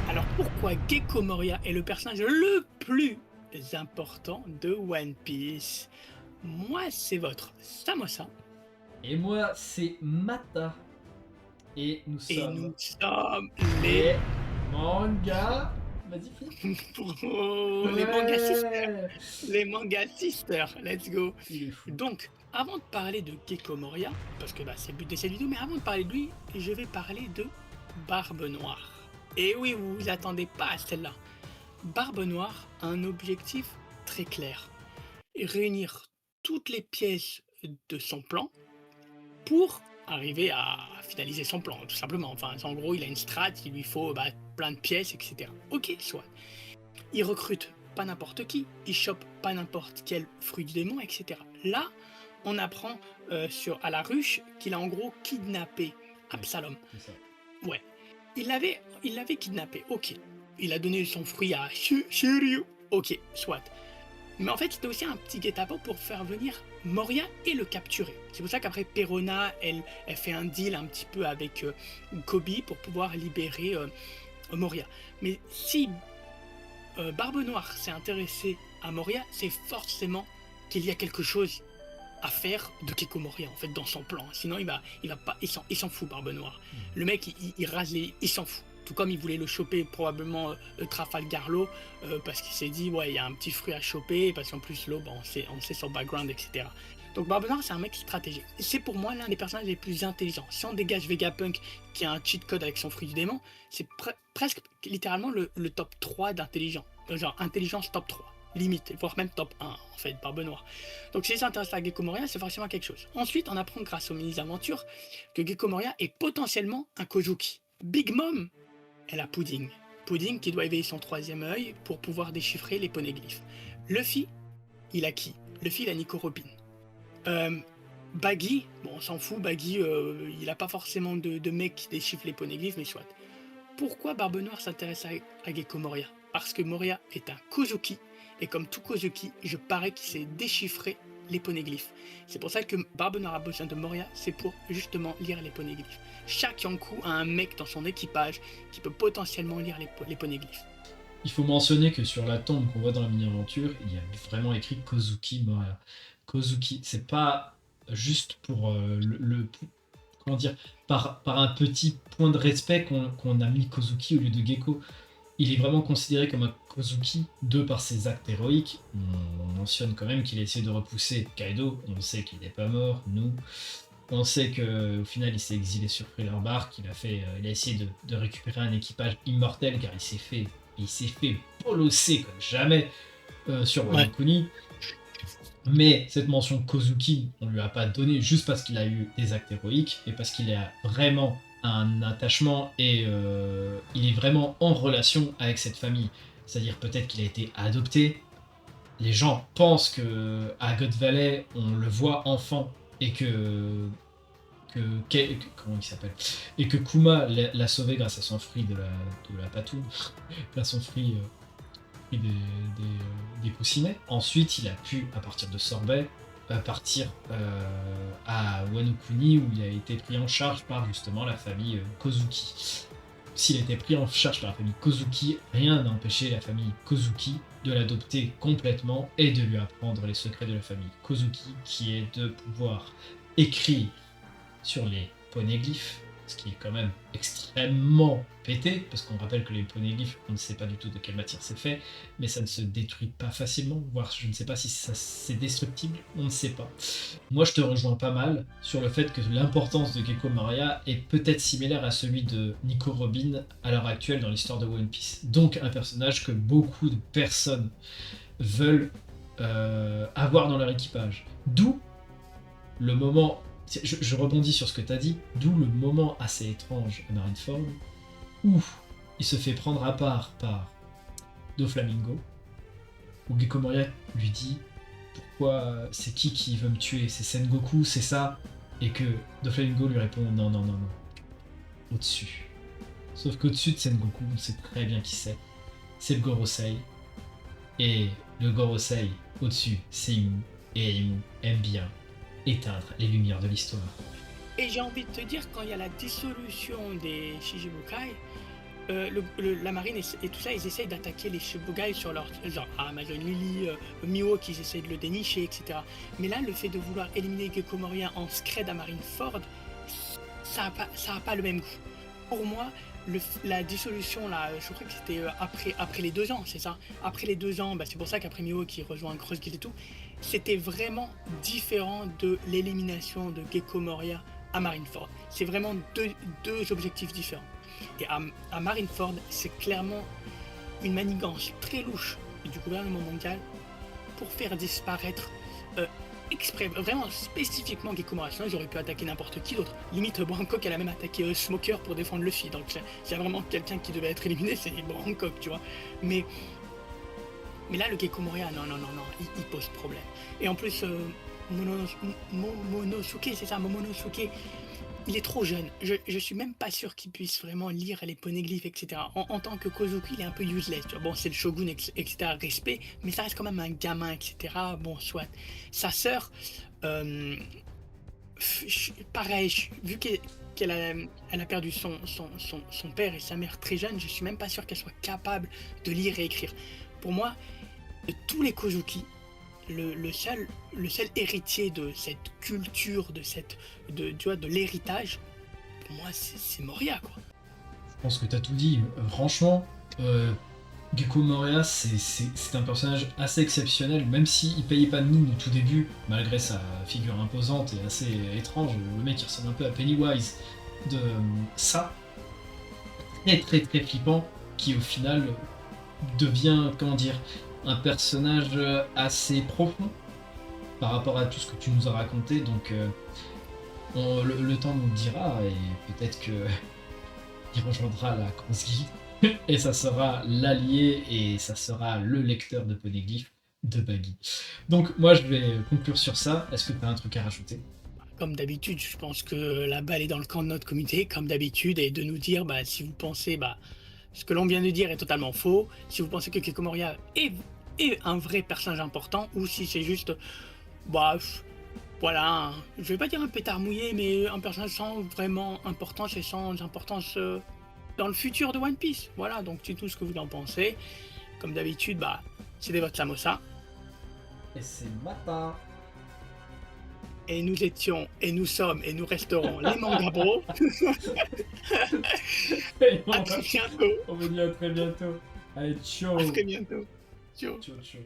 Alors pourquoi Gecko Moria est le personnage le plus important de One Piece? Moi, c'est votre Samosa Et moi, c'est Mata. Et nous et sommes nous sommes les mangas. Vas-y, fille. les manga sisters, Ouais. les manga sisters, let's go. Il est fou. Donc, avant de parler de Gecko Moria, parce que c'est le but de cette vidéo, mais avant de parler de lui, je vais parler de Barbe Noire. Et oui, vous vous attendez pas à celle-là. Barbe Noire a un objectif très clair: réunir toutes les pièces de son plan pour arriver à finaliser son plan, tout simplement. Enfin, en gros, il a une strat, il lui faut plein de pièces, etc. Ok, soit. Il recrute pas n'importe qui, il chope pas n'importe quel fruit du démon, etc. Là, on apprend à la ruche qu'il a en gros kidnappé Ouais, Absalom. c'est ça. Ouais, il l'avait kidnappé, ok. Il a donné son fruit à Shiryu, ok, soit. Mais en fait, c'était aussi un petit guet-apens pour faire venir Moria et le capturer. C'est pour ça qu'après, Perona, elle fait un deal un petit peu avec Kobe pour pouvoir libérer Moria. Mais si Barbe Noire s'est intéressé à Moria, c'est forcément qu'il y a quelque chose à faire de Keko Moria en fait dans son plan. Sinon il va pas, il s'en fout Barbe Noire. Le mec il rase les, il s'en fout. Tout comme il voulait le choper probablement Trafalgar Law parce qu'il s'est dit ouais il y a un petit fruit à choper parce qu'en plus Law on sait son background etc. Donc Barbe Noire c'est un mec stratégique. C'est pour moi l'un des personnages les plus intelligents. Si on dégage Vegapunk qui a un cheat code avec son fruit du démon, c'est presque littéralement le top 3 d'intelligent. Genre intelligence top 3 limite, voire même top 1 en fait, Barbe Noire. Donc si ça intéresse à Gecko Moria, c'est forcément quelque chose. Ensuite, on apprend grâce aux mini-aventures que Gecko Moria est potentiellement un Kozuki. Big Mom, elle a Pudding. Pudding qui doit éveiller son troisième œil pour pouvoir déchiffrer les poneglyphes. Luffy, il a qui? Luffy, il a Nico Robin. Euh, Baggy, bon on s'en fout, Baggy, il a pas forcément de mec qui déchiffre les poneglyphes, mais soit. Pourquoi Barbe Noire s'intéresse à Gecko Moria? Parce que Moria est un Kozuki, et comme tout Kozuki, je parie qu'il sait déchiffrer les poneglyphes. C'est pour ça que Barbe Noire a besoin de Moria, c'est pour justement lire les poneglyphes. Chaque Yankou a un mec dans son équipage qui peut potentiellement lire les poneglyphes. Il faut mentionner que sur la tombe qu'on voit dans la mini-aventure, il y a vraiment écrit Kozuki Moria. Kozuki, c'est pas juste pour comment dire, par un petit point de respect qu'on a mis Kozuki au lieu de Gecko. Il est vraiment considéré comme un Kozuki de par ses actes héroïques. On mentionne quand même qu'il a essayé de repousser Kaido. On sait qu'il n'est pas mort, nous. On sait qu'au final, il s'est exilé sur Thriller Bark. Il a essayé de récupérer un équipage immortel car il s'est fait bolosser comme jamais sur Wano Ouais. Kuni. Mais cette mention Kozuki, on lui a pas donné juste parce qu'il a eu des actes héroïques et parce qu'il a vraiment un attachement et il est vraiment en relation avec cette famille. C'est-à-dire peut-être qu'il a été adopté. Les gens pensent que à God Valley, on le voit enfant et comment il s'appelle, et que Kuma l'a sauvé grâce à son fruit de la patoune, grâce à son fruit des coussinets. Ensuite, il a pu, à partir de Sorbet, partir à Wano Kuni où il a été pris en charge par justement la famille Kozuki. S'il a été pris en charge par la famille Kozuki, rien n'a empêché la famille Kozuki de l'adopter complètement et de lui apprendre les secrets de la famille Kozuki, qui est de pouvoir écrire sur les poneglyphes, ce qui est quand même extrêmement pété, parce qu'on rappelle que les poneglyphes, on ne sait pas du tout de quelle matière c'est fait, mais ça ne se détruit pas facilement, voire je ne sais pas si ça c'est destructible, on ne sait pas. Moi je te rejoins pas mal sur le fait que l'importance de Gecko Moria est peut-être similaire à celui de Nico Robin à l'heure actuelle dans l'histoire de One Piece. Donc un personnage que beaucoup de personnes veulent avoir dans leur équipage. D'où le moment, je rebondis sur ce que tu as dit, d'où le moment assez étrange à Marineford où il se fait prendre à part par Doflamingo, où Gecko Moria lui dit pourquoi c'est qui veut me tuer, c'est Sengoku, c'est ça, et que Doflamingo lui répond non non non non, au-dessus. Sauf qu'au-dessus de Sengoku, on sait très bien qui c'est le Gorosei, et le Gorosei au-dessus c'est Imu, et Imu aime bien éteindre les lumières de l'histoire. Et j'ai envie de te dire, quand il y a la dissolution des Shichibukai, la marine et tout ça, ils essayent d'attaquer les Shibugai sur leur. Genre, Amazon Lily, Mihawk, ils essayent de le dénicher, etc. Mais là, le fait de vouloir éliminer Gecko Moria en scred à Marineford, ça a pas le même goût. Pour moi, la dissolution, là, je crois que c'était après les 2 ans, c'est ça. Après les 2 ans, bah, c'est pour ça qu'après Mihawk, qui rejoint Cross Guild et tout, c'était vraiment différent de l'élimination de Gecko Moria à Marineford. C'est vraiment deux objectifs différents. Et à Marineford, c'est clairement une manigance très louche du gouvernement mondial pour faire disparaître exprès, vraiment spécifiquement Gecko Moria. Sinon, j'aurais pu attaquer n'importe qui d'autre. Limite, Hancock, elle a même attaqué Smoker pour défendre Luffy. Donc, s'il y a vraiment quelqu'un qui devait être éliminé, c'est Hancock, tu vois. Mais là, le Gecko Moria, non, il pose problème. Et en plus, Momonosuke, c'est ça, Momonosuke, il est trop jeune. Je suis même pas sûr qu'il puisse vraiment lire les poneglyphes, etc. En tant que Kozuki, il est un peu useless. Tu vois. Bon, c'est le shogun, etc. Respect, mais ça reste quand même un gamin, etc. Bon, soit. Sa sœur, pareil, vu qu'elle a perdu son père et sa mère très jeune, je suis même pas sûr qu'elle soit capable de lire et écrire. Pour moi, de tous les Kozuki, le seul héritier de cette culture, de l'héritage, pour moi, c'est Moria, quoi. Je pense que t'as tout dit. Franchement, Gecko Moria, c'est un personnage assez exceptionnel, même s'il payait pas de mine au tout début, malgré sa figure imposante et assez étrange. Le mec, il ressemble un peu à Pennywise. De ça, très très très flippant, qui au final devient, comment dire, un personnage assez profond par rapport à tout ce que tu nous as raconté. Donc le temps nous le dira, et peut-être que il rejoindra la Cross Guild et ça sera l'allié et ça sera le lecteur de poneglyphes de Baggy. Donc moi je vais conclure sur ça. Est-ce que tu as un truc à rajouter? Comme d'habitude, je pense que la balle est dans le camp de notre comité, comme d'habitude, et de nous dire, si vous pensez, ce que l'on vient de dire est totalement faux, si vous pensez que Gecko Moria est un vrai personnage important, ou si c'est juste, voilà, je vais pas dire un pétard mouillé, mais un personnage sans vraiment importance et sans importance dans le futur de One Piece. Voilà, donc c'est tout ce que vous en pensez. Comme d'habitude, c'était votre Samosa. Et c'est Mata. Et nous étions, et nous sommes, et nous resterons les Manga Bros. À très bientôt. On vous dit à très bientôt. Allez, ciao. À très bientôt. Ciao. Ciao, ciao.